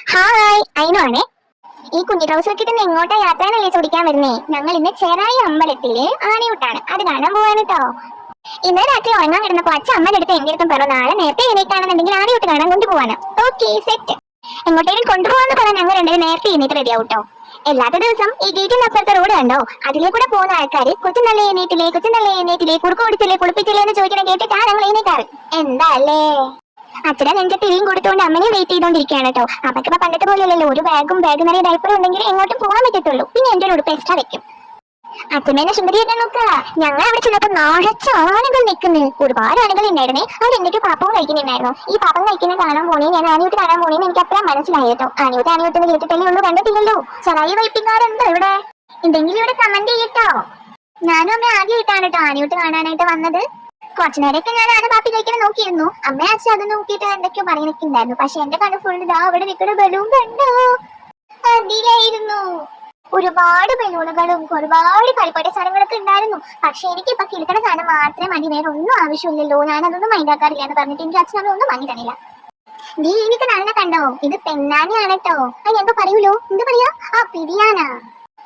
Hi അയിനാണേ. ഈ കുഞ്ഞി trouser കിട്ടുന്ന എങ്ങോട്ടാ യാത്രയെന്നല്ലേ ചോദിക്കാൻ വരുന്നേ. ഞങ്ങൾ ഇന്ന് ചെറായി അമ്പലത്തില് ആനയൂട്ടാണ്, അത് കാണാൻ പോവാണ് കേട്ടോ. ഇന്നലെ രാത്രി ഉറങ്ങാൻ കിടന്നപ്പോ അച്ഛൻ അമ്മയുടെ എന്റെ അടുത്തും പറഞ്ഞു നാളെ നേരത്തെ എണീറ്റാണെന്നുണ്ടെങ്കിൽ ആനയൂട്ട് കാണാൻ കൊണ്ടുപോവാണ്. Okay set. എങ്ങോട്ടേലും കൊണ്ടുപോകാന്ന് പറഞ്ഞാൽ ഞങ്ങൾ രണ്ടുപേരും നേരത്തെ എണീറ്റ് റെഡി ആവട്ടോ. എല്ലാത്ത ദിവസം ഈ ഗേറ്റിന്റെ അപ്പുറത്തെ റോഡ് കണ്ടോ, അതിലേ കൂടെ പോകുന്ന ആൾക്കാര് കൊച്ചുനല്ലേ എണീറ്റില്ലേ കുറുക്ക് കൊടുത്തില്ലേ കുളിപ്പിച്ചില്ലേ എന്ന് ചോദിക്കണം കേട്ടിട്ടാണ് ഞങ്ങൾ എണീറ്റാറ്. എന്താ അല്ലേ. അച്ഛനെ നെഞ്ചത്ത് ഇരിയും കൊടുത്തോണ്ട് അമ്മനെ വെയിറ്റ് ചെയ്തോണ്ടിരിക്കുകയാണ് കേട്ടോ. അപ്പൊക്കെ പണ്ടത്തെ പോലെയല്ലല്ലോ, ഒരു ബാഗ് നിറയെ ഡയപ്പറും ഉണ്ടെങ്കിൽ എങ്ങോട്ടും പോകാൻ പറ്റത്തുള്ളൂ. പിന്നെ എന്റെ ഒരു ഉടുപ്പ് എക്സ്ട്രാ വെക്കും. അച്ഛനെ സുന്ദരിയൊക്കെ നോക്കുക. ഞങ്ങൾ അവിടെ ചെന്നപ്പോ നാഴച്ച ആനകൾ നിൽക്കുന്നു. ഒരുപാട് ആനകൾ ഉണ്ടായിരുന്നേ. അവിടെ എന്തൊക്കെ പാപ്പവും കഴിക്കുന്നുണ്ടായിരുന്നു. ഈ പാപ്പം കഴിക്കുന്ന കാണാൻ പോണേ, ഞാൻ ആനയൂട്ട് കാണാൻ പോണേന്ന് എനിക്ക് അപ്പഴാ മനസ്സിലായി കേട്ടോ. ആനയൂട്ട് കേട്ടിട്ടല്ലേ ഉള്ളൂ, കണ്ടിട്ടില്ലല്ലോ. ചെറിയ വൈപ്പിക്കാരുണ്ട് ഇവിടെ. എന്തെങ്കിലും ഇവിടെ കമന്റ് ചെയ്യട്ടോ. ഞാനും അമ്മ ആദ്യമായിട്ടാണ് കേട്ടോ ആനയൂട്ട് കാണാനായിട്ട് വന്നത്. കുറച്ചു നേരമൊക്കെ ഞാൻ ആന പാപ്പി കഴിക്കണം നോക്കിയിരുന്നു. അമ്മ അച്ഛൻ അത് നോക്കിയിട്ട് എന്തൊക്കെയോ പറയുന്നൊക്കെ ഉണ്ടായിരുന്നു. പക്ഷെ എന്റെ കണ്ണ് ഫുൾ ഇതാ അവിടെ നിൽക്കുന്ന ബലൂൺ കണ്ടോ, അതിലായിരുന്നു. ഒരുപാട് ബലൂണുകളും ഒരുപാട് കളിപ്പാട്ട സാധനങ്ങളൊക്കെ ഉണ്ടായിരുന്നു. പക്ഷെ എനിക്ക് ഇപ്പൊ കിടക്കണ സാധനം മാത്രമേ മതി, വേറെ ഒന്നും ആവശ്യമില്ലല്ലോ. ഞാൻ അതൊന്നും മൈൻഡാക്കാറില്ല എന്ന് പറഞ്ഞിട്ട് എനിക്ക് അച്ഛൻ ഒന്നും വാങ്ങി തന്നില്ല. നീ എനിക്ക് നല്ല കണ്ടോ, ഇത് പെണ്ണാനയാണ് കേട്ടോ. എന്തോ പറയൂലോ, എന്ത് പറയാ, പിരിയാന.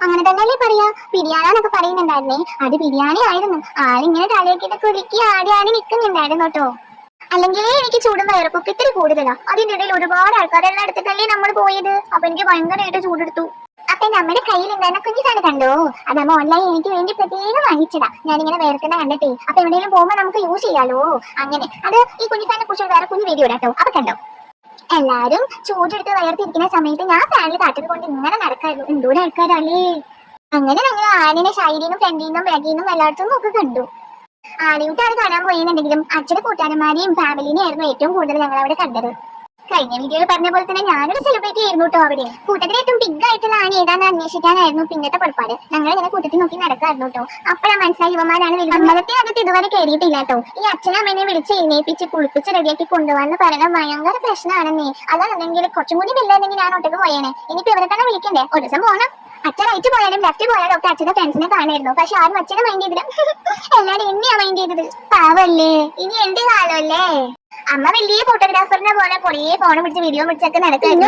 അങ്ങനെ തന്നെയല്ലേ പറയാ, ബിരിയാണന്നൊക്കെ പറയുന്നുണ്ടായിരുന്നേ. അത് ബിരിയാണി ആയിരുന്നു. ആളിങ്ങനെ തലയൊക്കെ കുലുക്കി ആടി നിൽക്കുന്നുണ്ടായിരുന്നു കേട്ടോ. അല്ലെങ്കിൽ എനിക്ക് ചൂടും വയറപ്പൊക്കെ ഇത്തിരി കൂടുതലാ. അതിന്റെ ഇടയിൽ ഒരുപാട് ആൾക്കാരെല്ലാം എടുത്തിട്ടല്ലേ നമ്മൾ പോയത്. അപ്പൊ എനിക്ക് ഭയങ്കരമായിട്ട് ചൂടെടുത്തു. അപ്പൊ നമ്മുടെ കയ്യിൽ ഉണ്ടായിരുന്ന കുഞ്ഞു സാധനം കണ്ടോ, അത് അമ്മ ഓൺലൈൻ എനിക്ക് വേണ്ടി പ്രത്യേകം വാങ്ങിച്ചതാ. ഞാനിങ്ങനെ വേർക്കുന്ന കണ്ടിട്ടേ, അപ്പൊ എവിടെയെങ്കിലും പോകുമ്പോ നമുക്ക് യൂസ് ചെയ്യാലോ. അങ്ങനെ അത് ഈ കുഞ്ഞു സാധനം കുറിച്ച് വേറെ കുഞ്ഞു വീഡിയോ കേട്ടോ. അപ്പൊ കണ്ടോ, എല്ലാരും ചൂടെടുത്ത് വയർത്തിരിക്കുന്ന സമയത്ത് ഞാൻ ഫാനിൽ കാറ്റത് കൊണ്ട് ഇങ്ങനെ നടക്കായിരുന്നു. എന്തോരം ആൾക്കാരല്ലേ. അങ്ങനെ ഞങ്ങൾ ആനനെ സൈഡിനും ഫ്രണ്ടിനും ബാഗിനും എല്ലായിടത്തും ഒക്കെ കണ്ടു. ആനയൂട്ടാണ് കാണാൻ പോയെന്നുണ്ടെങ്കിലും അച്ഛന്റെ കൂട്ടുകാരന്മാരെയും ഫാമിലിനെയും ആയിരുന്നു ഏറ്റവും കൂടുതൽ ഞങ്ങൾ അവിടെ കണ്ടത്. കഴിഞ്ഞ വീഡിയോയിൽ പറഞ്ഞ പോലെ തന്നെ ഞാനൊരു സെലിബ്രിറ്റി ആയിരുന്നു കേട്ടോ അവിടെ. കൂട്ടത്തിൽ ഏറ്റവും ബിഗ് ആയിട്ടുള്ള ആന ഏതാണെന്ന് അന്വേഷിക്കാനായിരുന്നു പിന്നത്തെ പുറപ്പാട്. ഞങ്ങൾ ഇങ്ങനെ കൂട്ടത്തിൽ നോക്കി നടക്കായിരുന്നു കേട്ടോ. അപ്പോഴാണ് മനസ്സിലായി ഇവന്മാരാണ് അമ്പലത്തിനകത്ത് ഇതുവരെ കയറിയിട്ടില്ല കേട്ടോ. ഈ അച്ഛനമ്മേനെ വിളിച്ച് എഴുന്നേപ്പിച്ച് കുളിപ്പിച്ച് റെഡിയാക്കി കൊണ്ടുപോകാന്ന് പറയുന്നത് ഭയങ്കര പ്രശ്നമാണെന്നേ. അതാണെങ്കിൽ കുറച്ചും കൂടി ബില്ലായിരുന്നെങ്കിൽ ഞാൻ ഒട്ടക്ക് പോയേനെ. ഇനിയിപ്പോ ഇവരെ തന്നെ വിളിക്കണ്ടേ, ഒരു ദിവസം പോകണം. അച്ഛൻ റൈറ്റ് പോയാലും ലെഫ്റ്റ് പോയാലും ഒക്കെ അച്ഛന്റെ ഫ്രണ്ട്സിനെ കാണായിരുന്നു. പക്ഷെ ആരും അച്ഛനെ മൈൻഡ് ചെയ്തില്ല. എല്ലാരും എന്നെയാ മൈൻഡ് ചെയ്തത്. പാവല്ലേ, ഇനി എന്റെ കാലമല്ലേ. അമ്മ വലിയ ഫോട്ടോഗ്രാഫറിനെ പോലെ കുറേ ഫോൺ പിടിച്ച് വീഡിയോ പിടിച്ചൊക്കെ നടക്കുന്നു.